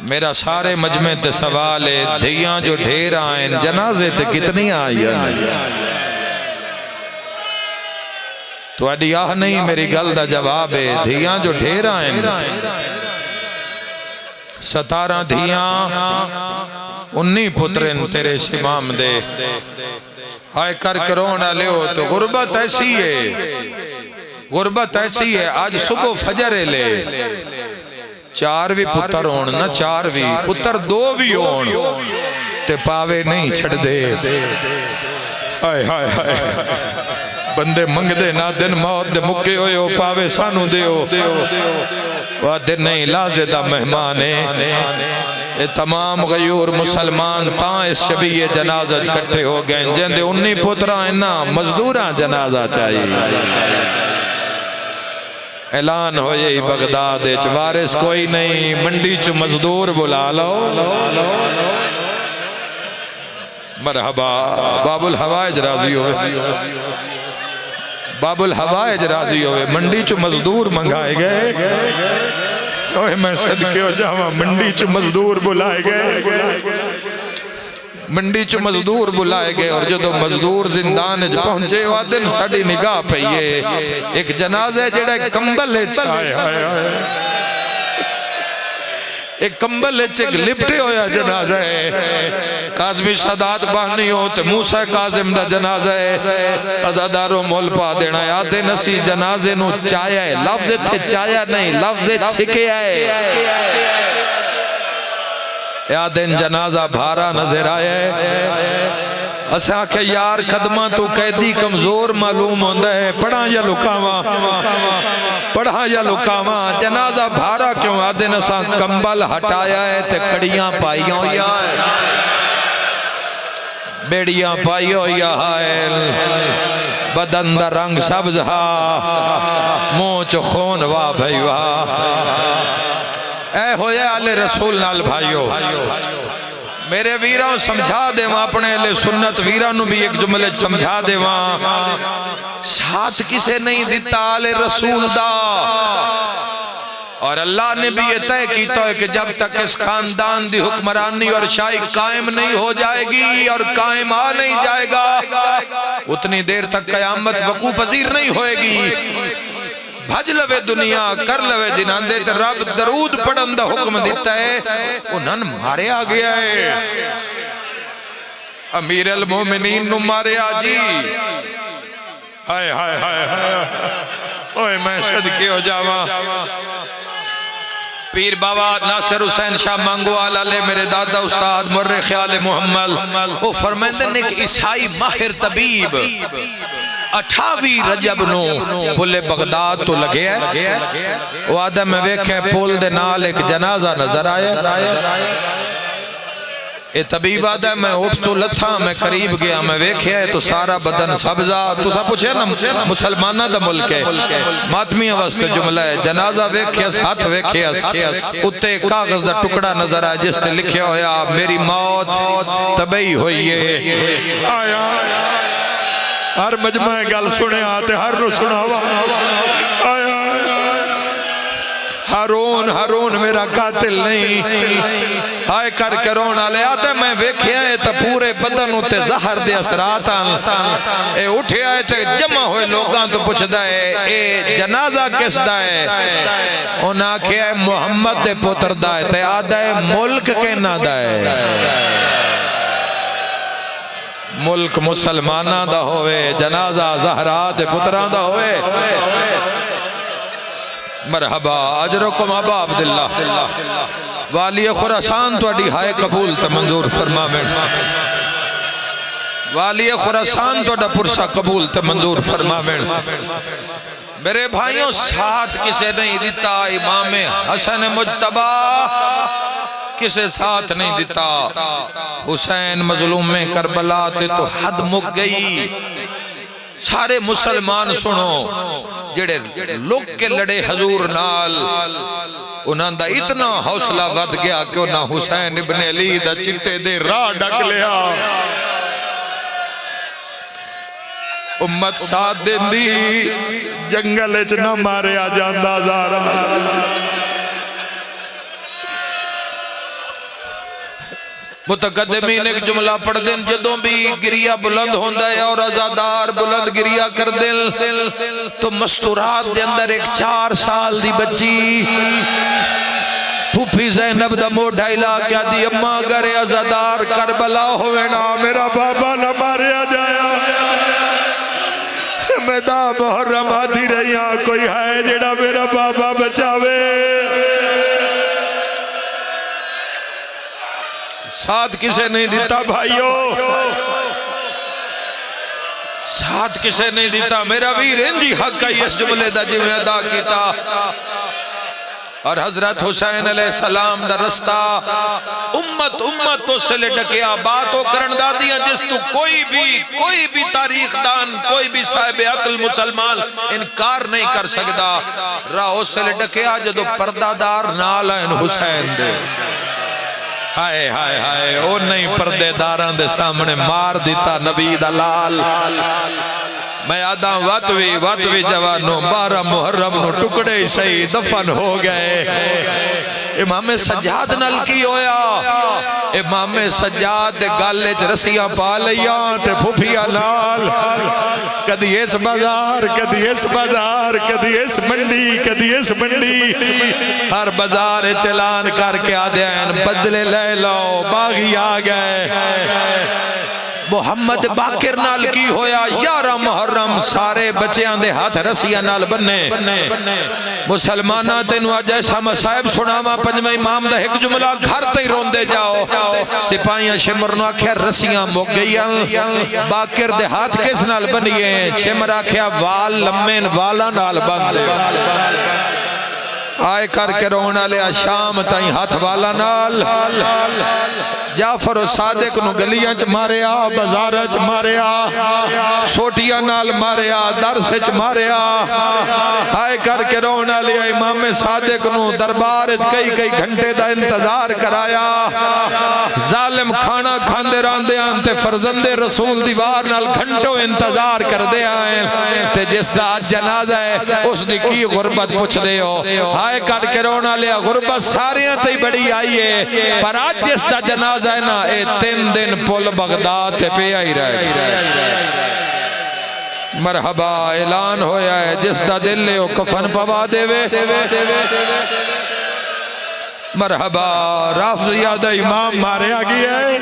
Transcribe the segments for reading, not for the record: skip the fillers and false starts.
میرا سارے مجمع تے سوال ہے دھیاں جو ڈھیر آئیں جنازے تے کتنی آئیں تو اڈی آہ نہیں میری گل دا جواب ہے دھیاں جو ڈھیر آئیں 17 دھیاں 19 پترن تیرے شمام دے ہائے کر کرونا لیو تو غربت ایسی ہے آج صبح فجر لے 4 بھی پتر ہون نہ 4 بھی پتر 2 بھی ہون تے پاوے نہیں چھڑ دے ہائے ہائے ہائے بندے منگ دے نہ دن موت دے مکے ہوئے ہو پاوے سانو دے ہو وہ دن نہیں لازے دا مہمانے اے تمام غیور مسلمان تاں اس شبیہ جنازہ کٹھے ہو گئے جن دے 19 پتران نا مزدوراں جنازہ چاہیے اعلان ہوئے بغداد وارث کوئی نہیں منڈی چ مزدور بلا لو مرحبا باب الحوائج راضی ہوئے باب الحوائج راضی ہوئے منڈی چ مزدور منگائے گئے اوہ میں صدقے ہو جاواں منڈی چ مزدور بلائے گئے منڈی چ مزدور بلائے گئے اور جدو مزدور زندان جو پہنچے وہ دن ساڑی نگاہ پہیے ایک جنازہ ہے جڑا ایک کمبل ہے چھائے ایک کمبل ہے لپٹے ہویا جنازہ ہے قاظمی سادات بہنی ہوتے موسیٰ قاظم دا جنازہ ہے ازاداروں مول پا دینا ہے آدھے نسی جنازے نو چایا ہے لفظ تھے چایا نہیں لفظ چھکے آئے یادن جنازہ بھارا نظر آئے اسا کہ یار قدمہ تو قیدی کمزور معلوم ہوندہ ہے پڑھا یا لکاواں جنازہ بھارا کیوں آدن اسا کمبل ہٹایا ہے تے کڑیاں پائی ہویا بیڑیاں پائی ہویا ہے بدن دا رنگ سبز ہا موچ خون وا بھائی وا اے ہوئے آل رسول نال بھائیو میرے ویران سمجھا دے وہاں اپنے لے سنت ویرانو بھی ایک جملے سمجھا دے وہاں ساتھ کسے نہیں دیتا آل رسول دا اور اللہ نے بھی یہ طے کیتا ہے کہ جب تک اس خاندان دی حکمرانی اور شاہی قائم نہیں ہو جائے گی اور قائم آ نہیں جائے گا اتنی دیر تک قیامت وقوع پذیر نہیں ہوئے گی بھج لوے دنیا کر لوے جنان دے تے رب درود پڑھن دا حکم دیتا ہے انہاں مارے آ گیا ہے امیر المومنین نو مارے آجی ہائے ہائے ہائے ہائے اوہ میں صدقے ہو جاواں پیر بابا ناصر حسین شاہ مانگو آلہ لے میرے دادا استاد مرے خیال محمد وہ فرمیندن ایک عیسائی ماہر طبیب 28 رجب نو پلے بغداد تو لگے ہے وہ آدم میں ویکھے پول دے نال ایک جنازہ نظر آئے اے طبیب آدم میں اٹھ تو لتھا میں قریب گیا میں ویکھے ہے تو سارا بدن سبزہ تو سا پوچھے نا مسلمانہ دا ملک ہے ماتمی واسطے جملہ ہے جنازہ ویکھے ساتھ ویکھے اتے کاغذ دا ٹکڑا نظر آئے جس تے لکھے ہویا میری موت طبعی ہوئی ہے آیا ہر مجمع گل سنے آتے ہر نو سناوا آیا ہارون میرا قاتل نہیں ہائے کر کے رونا لے آتے میں ویکھے آئے تا پورے بدن ہوتے زہر دے اثرات اے اٹھے آئے تے جمع ہوئے لوگاں تو پوچھ دائے اے جنازہ کس دائے انہاں کہ محمد دے پتر دائے تے آدھائے ملک کے نہ دائے ملک مسلمانہ دا ہوئے جنازہ زہرات پتران دا ہوئے مرحبا اجرکم ابا عبداللہ والی خراسان تو اڈی ہائے قبول تا منظور فرما میں والی خراسان تو اڈا پرسا قبول تا منظور فرما میں میرے بھائیوں ساتھ کسے نہیں دیتا امام حسن مجتبہ کسے ساتھ نہیں دیتا حسین مظلوم میں کربلا تے تو حد مک گئی سارے مسلمان سنو جڑے لوگ کے لڑے حضور نال انہاں دا اتنا حوصلہ ود گیا کہ انہاں حسین ابن علی دا چٹے دے راہ ڈک لیا امت ساتھ دن دی جنگل اچ نہ مارے آ جاندہ زارا متقدمین ایک جملہ پڑھ دن جدوں بھی گریہ بلند ہوندہ ہے اور ازادار بلند گریہ کر دل تو مستورات دے اندر ایک 4 سال دی بچی پھوپھی زینب دا موڈھا علا کیا دی اماں اگر ازادار کربلا ہوئے نا میرا بابا نہ ماریا جایا میں دا محرم آدھی رہیاں کوئی ہے جڑا میرا بابا بچاوے ساتھ کسے نہیں دیتا بھائیو ساتھ کسے نہیں دیتا میرا ویر انجی حق کا اس جملے دا جمعہ ادا کیتا اور حضرت حسین علیہ السلام دا رستہ امت تو سے لٹکیا باتوں کرن دا دیا جس تو کوئی بھی تاریخ دان کوئی بھی صاحب عقل مسلمان انکار نہیں کر سکتا راہ سے لٹکیا جدو پردہ دار نالین حسین دے ہائے ہائے ہائے او نہیں پردے داران دے سامنے مار دیتا نبی دلال میں آدھا واتوی جوانوں 12 محرم نو ٹکڑے صحیح دفن ہو گئے امام سجاد نل کی ہویا امام سجاد گالے چ رسیاں پا لیاں تے پھوپھیا نال کدی اس بازار کدی اس بازار کدی اس منڈی کدی اس منڈی ہر بازار چلان کر کے آدھے ہیں بدلے لے لو باغی آ گئے محمد باقر نال کی ہویا 11 محرم سارے بچیاں دے ہاتھ رسیاں نال بننے مسلمانہ تینو آج ایسا مسائب سناما پنجمہ امام دا ایک جملہ گھر تے رون دے جاؤ سپاہیاں شمرنو آکھیا رسیاں مک گئیاں باقر دے ہاتھ کس نال بنیے شمر آکھیا وال لمین والا نال بن دے آئے کر کے رونا لیا شام تائیں ہاتھ والا نال جعفر و صادق نو گلیاں چ ماریا بازارہ چ ماریا سوٹیاں نال ماریا درس چ ماریا آئے کر کے رونا لیا امام صادق نو دربار کئی گھنٹے دا انتظار کرایا ظالم کھانا کھاندے راندے آنتے فرزند رسول دیوار نال گھنٹوں انتظار کر دے آئیں تے جس دا آج جنازہ ہے اس نے کی غربت پوچھ دے ہو آئے کر کے رونا لیا غربت ساریاں تے بڑی آئی ہے پر آج جس دا جنازہ ہے نا اے 3 دن پل بغداد تے پہ آئی رہے مرحبا اعلان ہویا ہے جس دا دل لے کفن پوا دے وے مرحبا رافض یاد امام مارے آگی ہے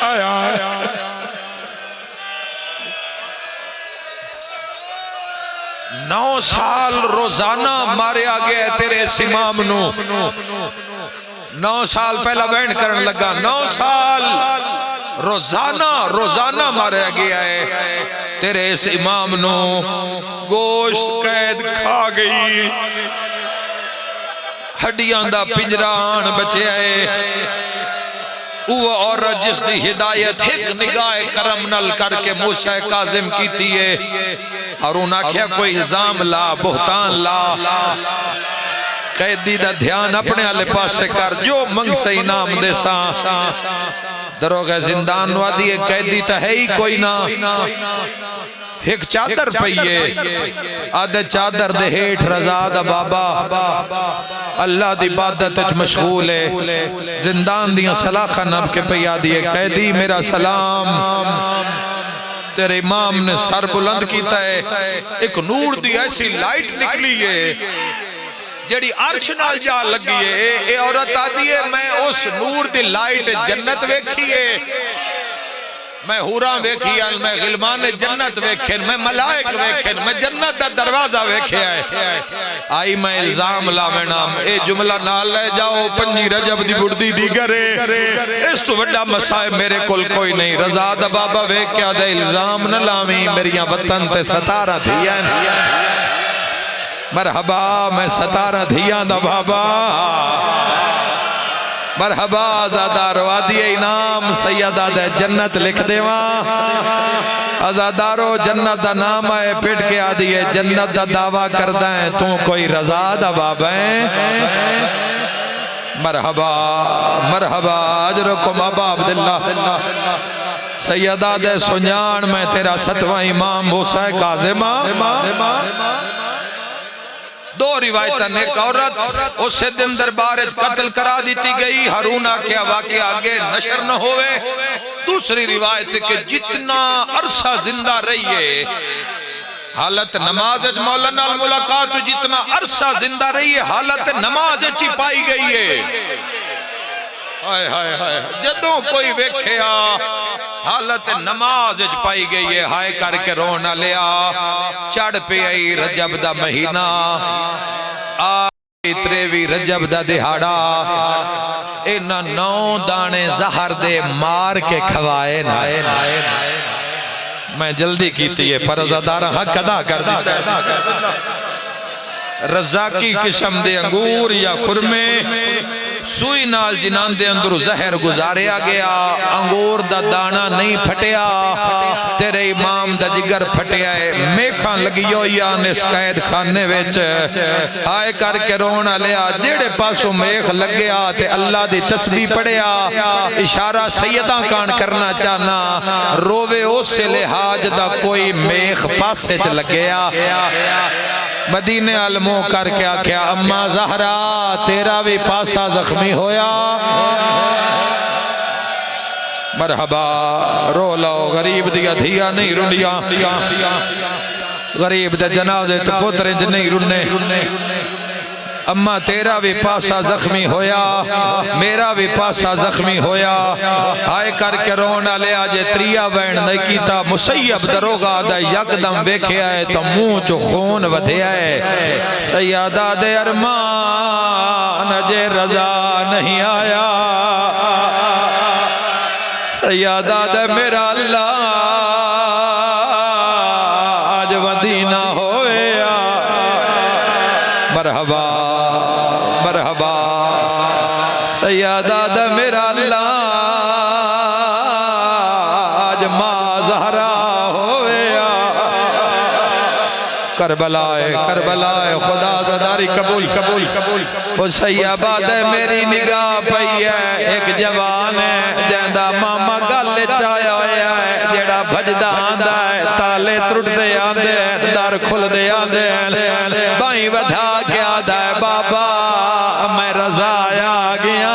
آیا 9 سال روزانہ مارے آگے ہے تیرے اس امام نو 9 سال پہلا بینڈ کرن لگا 9 سال روزانہ مارے گیا ہے تیرے اس امام نو گوشت قید کھا گئی ہڈیاں دا پنجران بچے آئے وہ عورت جس دی ہدایت ایک نگاہ کرم نل کر کے موسیٰ کاظم کیتی ہے اور انہاں کیا کوئی الزام لا بہتان لا قیدی دا دھیان اپنے آلے پاس سے کر جو منگ سے انام دے سا دروغ زندان وادی قیدی تا ہے ہی کوئی نہ ایک چادر پئیے آدھے چادر دے ہیٹ رضا دا بابا اللہ دی عبادت اچ مشغول ہے زندان دیاں صلاح نب کے پیا دیئے قیدی میرا سلام تیرے امام نے سر بلند کیتا ہے ایک نور دی ایسی لائٹ نکلی ہے جڑی عرش نال جا لگی ہے اے عورت آدھی ہے میں اس نور دی لائٹ جنت ویکھی ہے میں حوراں ویکھیاں میں غلمان جنت ویکھن میں ملائک ویکھن میں جنت دا دروازہ ویکھیا ہے آئی میں الزام لاوینا اے جملہ نال لے جاؤ 5 رجب دی بڑھدی دی گرے اس تو وڈا مسائب میرے کل کوئی نہیں رضا دا بابا ویکھیا دے الزام نہ لاویں میریاں وطن تے 17 دھیاں مرحبا میں 17 دھیاں دا بابا مرحبا آزادارو آدھی انام سیدہ دے جنت لکھ دے وہاں آزادارو جنت دا نام آئے پھٹ کے آدھی ہے جنت دا دعویٰ کردہ ہے تو کوئی رضا دا بابا ہے مرحبا مرحبا اجرکم ابا عبداللہ سیدہ دے سنیان میں تیرا 7واں امام موسیٰ کاظمہ دو روایتیں ایک عورت اسے دن دربار قتل کرا دیتی گئی ہارون کیا واقعہ آگے نشر نہ ہوئے دوسری روایت کہ جتنا عرصہ زندہ رہیے حالت نماز مولانا الملاقات جتنا عرصہ زندہ رہیے حالت نماز چی پائی گئی ہے ہائے ہائے ہائے جدوں کوئی ویکھیا حالت نماز پائی گئی ہے ہائے کر کے رونا لیا چڑھ پہ آئی رجب دا مہینہ آئی تریوی رجب دا دہاڑا اینا 9 دانے زہر دے مار کے کھوائے نائے میں جلدی کیتی ہے پر ازادارہ حق ادا کر دیتا رزاقی قسم دے انگور یا خرمے سوئی نال جنان دے اندر زہر گزاریا گیا انگور دا دانا نہیں پھٹیا تیرے امام دا جگر پھٹیا ہے میکھاں لگیو یا نس قید خانے ویچ آئے کر کے رونا لیا جیڑے پاسو میکھ لگیا تے اللہ دی تسبیح پڑیا اشارہ سیدہ کان کرنا چاہنا روے او سے لحاج دا کوئی میکھ پاسے چ لگیا مدینے علموں کر کے آکھیا اماں زہرا تیرا بھی پاسا زخمی ہویا مرحبا رو لو غریب دیا دھیا نہیں رنیا غریب دے جنازے تو پترے نہیں رنے اماں تیرا بھی پاسا زخمی ہویا میرا بھی پاسا زخمی ہویا آئے کر کے رونا لیا جے تریا وین نہیں کیتا مسیب دروگا دا یکدم بیکھے آئے تو منہ چو خون ودھے آئے سیادہ دے ارمان جے رضا نہیں آیا سیادہ دے میرا اللہ آج ودینہ ہویا مرحبا مرحبا سیادہ دا میرا اللہ آج ماں زہرا ہویا کربلائے خدا زداری قبول وہ سیابہ دے میری نگاہ پئی ہے ایک جوان ہے جیندہ ماما گل چایا ہویا ہے جیڑا بھجدہ آندہ ہے تالے ترٹ دے آندے ہیں دار کھل دے آندے ہیں بائیں ودھا کے آدھا ہے بابا میں رضا آیا گیا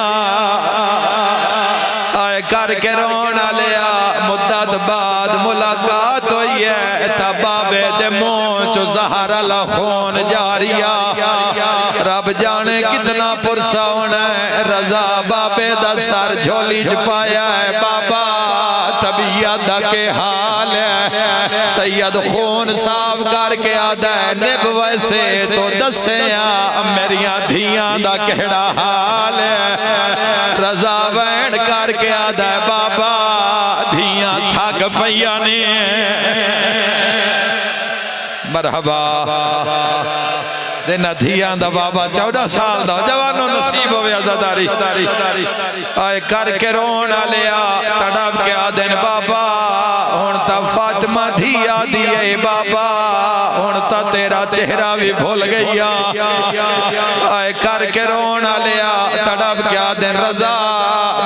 آئے کر کے رونا لیا مدت بعد ملاقات ہوئی ہے تبابے دے مونچ زہر لخون جاریا رب جانے کتنا پرسا ہونا ہے رضا بابے دا سر جھولی چپایا ہے بابا طبیعت کے حال ہے سید خون صاف کر کے آدھا ہے نب ویسے تو دسیاں میریاں دھیاں دا کہڑا حال ہے رضا وین کر کے آدھا ہے بابا دھیاں تھک پیانے مرحبا دینا دھیان دا بابا 14 سال دا جوانوں نصیب ہوئے عزاداری آئے کر کے رونا لیا تڑپ کے آدھن بابا ہونتا فاطمہ دھیا دیئے بابا ہونتا تیرا چہرہ بھی بھول گیا آئے کر کے رونا لیا تڑپ کے آدھن رضا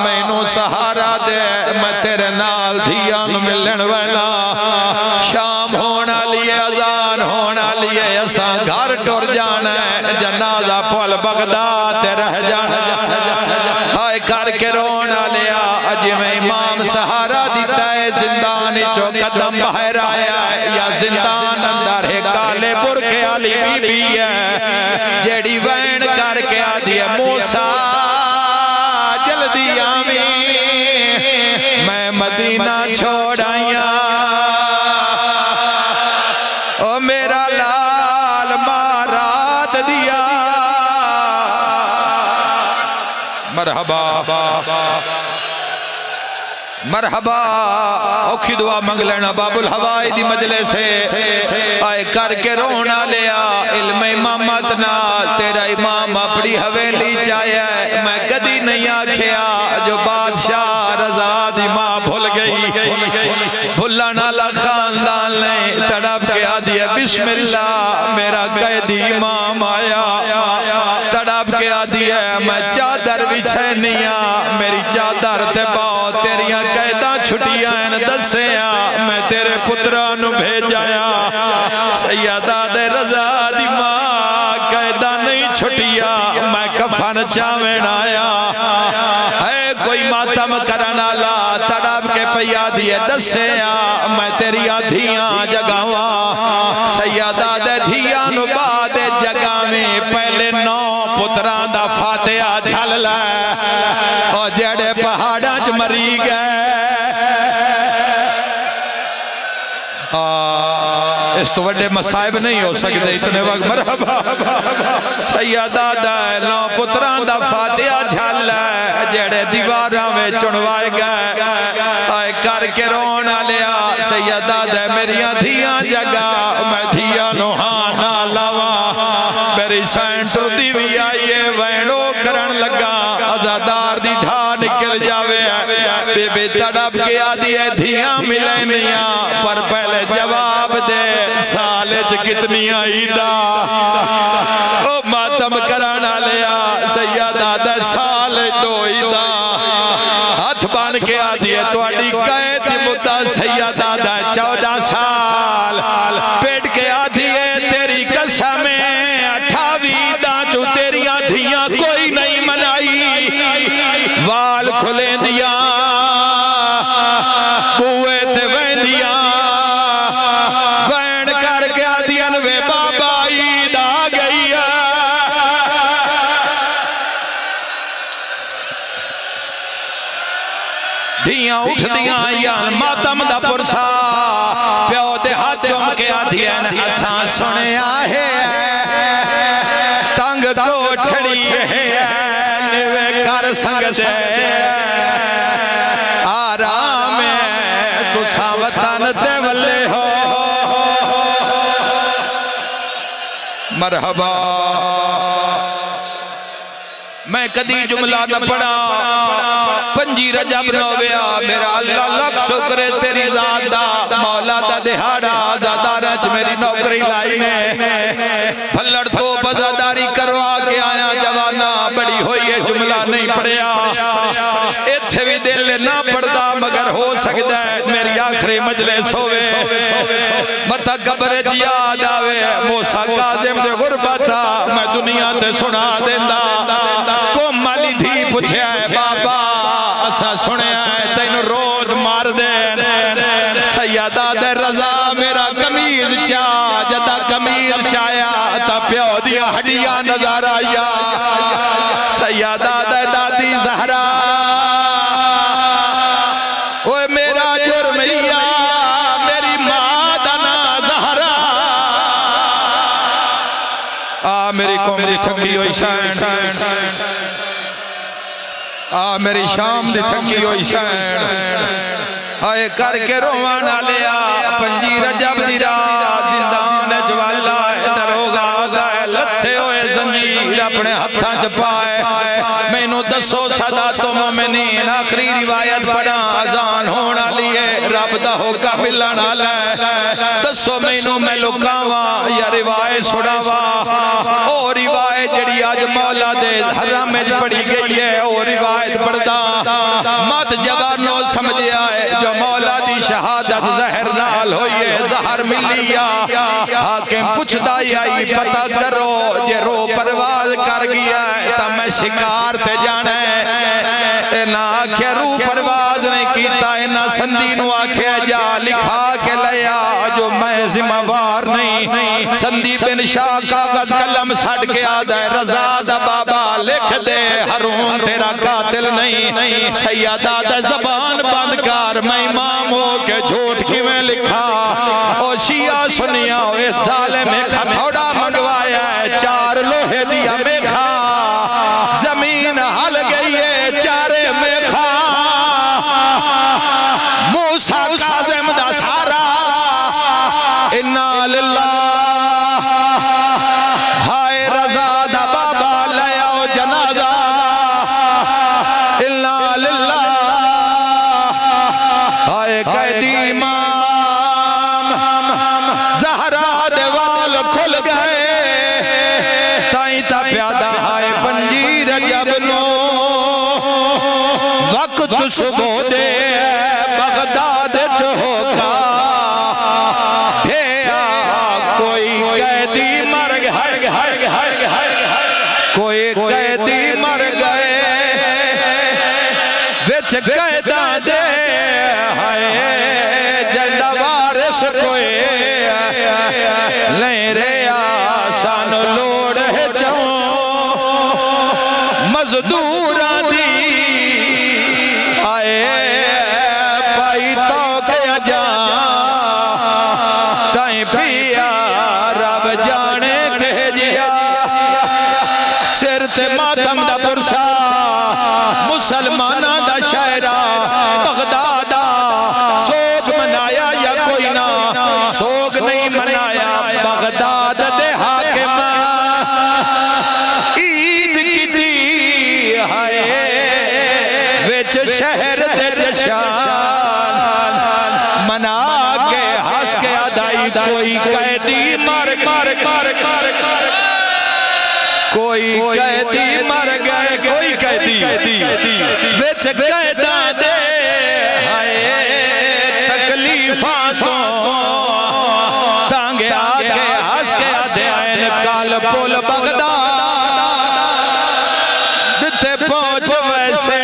میں انہوں سہارا دے میں تیرے نال دھیا ملن ویلا شام ہونا لیے ازان ہونا لیے ایسا گھر ٹور جانا ہے جنازہ پول بغداد رہ جانا ہائے کر کے رونا لیا اجی میں امام سہارا دیتا ہے زندان چو قدم باہر آیا ہے یا زندان اندر ہے کالے برکے علی بی بی ہے جیڑی وین کر کے آدھی ہے موسیٰ جلدی آمین میں مدینہ چھوڑ آیا او میرا لال مارات دیا مرحبا مرحبا اوکھی دعا منگ لینا باب الحوائی دی مجلے سے آئے کر کے رونا لیا علم امامت نال تیرا امام اپنی حویلی چاہیا ہے میں کدی نہیں آکھیا جو بادشاہ رضا دی ماں بھول گئی بھلانا خاندان لیں تڑپ کے آدھی ہے بسم اللہ میرا قیدی امام آیا تڑپ کے آدھی ہے میں چادر بچھینیاں میری چادر تے باؤ تیریاں قیداں چھٹیاں ہیں دسیاں میں تیرے پترانو بھیجایا سیدہ دے رضا دی ماں کفن چاوین آیا ہے کوئی ماتم کرنا لا تڑپ کے پیا دیے دسے میں تیری دھیاں جگاواں سیدہ دے دھیاں نو بعد جگاویں پہلے 9 پتران دا فاتحہ جھل لے اور جڑے پہاڑاں چ مری گئے اس تو وڈے مصائب نہیں ہو سکتے اتنے وقت مرحبا سیدہ دا 9 پتران دا فاتحہ جھل لے جڑے دیواراں میں چنوائے گئے آئے کر کے رونا لیا سیدہ دے میریاں دھیاں جگا میں دھیاں نوہانا لاواں میری سینٹر دی بھی آئیے وینو کرن لگا ازادار دی ڈھا نکل جاوے بے بے تڑپ کے آدھی ہے دھیاں ملینیاں پر پہلے جواب دے سالج کتنی عیدہ او ماتم کرانا لیا سیدہ دے سالج 2 عیدہ ہاتھ بان کے آدھی ہے تو اڈی قید مدہ سیدہ دے 14 سال پیٹ کے آدھی ہے تیری قسم 28 عیدہ جو تیری آدھیاں کوئی نہیں منائی وال کھلے دیا بوئے تے وین دیا وین کر کے آدھیاں وے بابا عید آ گئی دھیاں اٹھ دیا یان ماتم دا پرسا پیو دے ہاتھ چوم کے آدھیاں اساں سنے آہے تنگ کو چھڑی ہے نوے کر سنگ دے آرام ہے تو ساوتان تے ولے ہو مرحبا میں کدی جملہ نہ پڑھا 5 رجب نویا میرا اللہ لکھ شکر تیری ذات دا مولا دا دہاڑا زادارچ میری نوکری لائی نے پھلڑ تو بزاداری کروا کے آیا جوانا بڑی ہوئی ہے جملہ نہیں پڑھیا ایتھے بھی دل نہ پڑھدا مگر ہو سکتا ہے میری آخری مجلس ہوئے متا قبر جی یاد آوے موسیٰ کاظم دے غربتا میں دنیا تے سنا دیندہ کم مالی دھی پوچھے آئے بابا اسا سنے آئے تین روز مار دے سیدہ دے رضا میرا کمیل چاہ جدا کمیل چایا تا پیو دیا ہڈیاں نظر آیا سیدہ دے دادی زہرا اوہ میرا جرمیا میری ماں دنا زہرا میری قوم دی تھکی ہوئی شاین میری شام دی تھکی ہوئی شاین آئے کر کے روانا لیا 5 رجب دی رات زندان جوالا دروگا دائے لتھے ہوئے زنجیر اپنے ہتھاں چپائے میں نو 10 صدا تو مومنین آخری روایت پڑھا آزان ہونا لیے رب دا ہوکا ملنا لے 10 مہینوں میں لکاوا یا روایت سڑاوا اور روایت جڑی آج مولا دے حرام میں پڑھی گئی ہے اور روایت پڑھدا مات جوانوں سمجھے آئے جو مولا دی شہادت زہر نال ہوئی ہے زہر ملیا حاکم پوچھ دائی آئی پتہ کرو یہ رو پرواز کر گیا ہے تا میں شکار تے جانا ہے اینا آکھے رو پرواز نہیں کیتا اینا سندینو آکھے جا لکھا کے لیا جو میں ذمہ وار نہیں سندی بن شاہ کاغذ قلم سٹ کے آدھا ہے رضا دا بابا لکھ دے ہرون تیرا قاتل نہیں سیدہ دا زبان بند کر میں امام ہو کے جھوٹ کی میں لکھا او شیعہ سنیا اس ظالم میں کھتوڑا منگوایا ہے 4 لوہے دیا میں کھا زمین ہل گئی ہے 4 میں کھا موسیٰ کاظم دا سارا انا للہ ہائے رضا دا بابا لیاؤ جنازہ انا للہ ہائے قیدی امام زہرا دیوال کھل گئے تائیں تا پیادہ ہائے 5 رجب نو وقت صبح دے بغداد چہوکا کوئی قیدی مر گئے کوئی قیدی مر گئے وچ قیداں دے ہائے جندا وارث کوئی لے ریا سانو لوڑ ہے چوں مزدوراں دی آئے پائی تو کیا جان تائیں پیا رب جانے کہ جیا سر تے ماتم دا پرسا مسلمانہ دا شہرہ بغدادہ سوگ منایا یا کوئی نہ سوگ نہیں منایا بغداد دے حاکم عید کی دی ہائے وچ شہر دے جشان منا کے ہس کے ادائی کوئی قیدی مر مر مر مر کوئی قیدی مر گئے کوئی قیدی وچ قیداں دے ہائے تکلیفاں تو تانگے آگے ہس کے آدھے آئین کال پول بغداد تے پہنچ ویسے